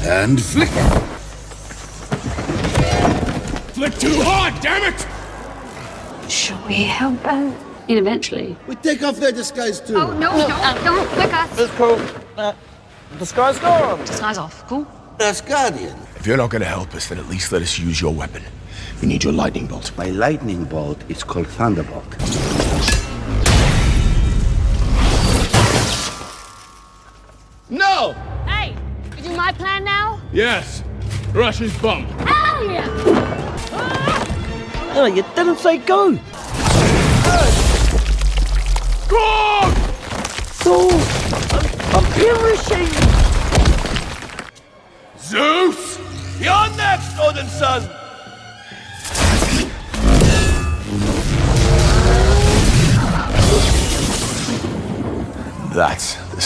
And flick. Flick too hard, damn it! Shall we help them? Eventually. We take off their disguise too. Oh, no, don't flick us. It's cool. Disguise gone. Disguise off. Cool. That's Guardian. If you're not gonna help us, then at least let us use your weapon. We need your lightning bolt. My lightning bolt is called Thunderbolt. No! Hey, you do my plan now? Yes. Rush his bump. Hell yeah! Oh, you didn't say go. Go! So, I'm perishing. Zeus! You're next, Odin son. That's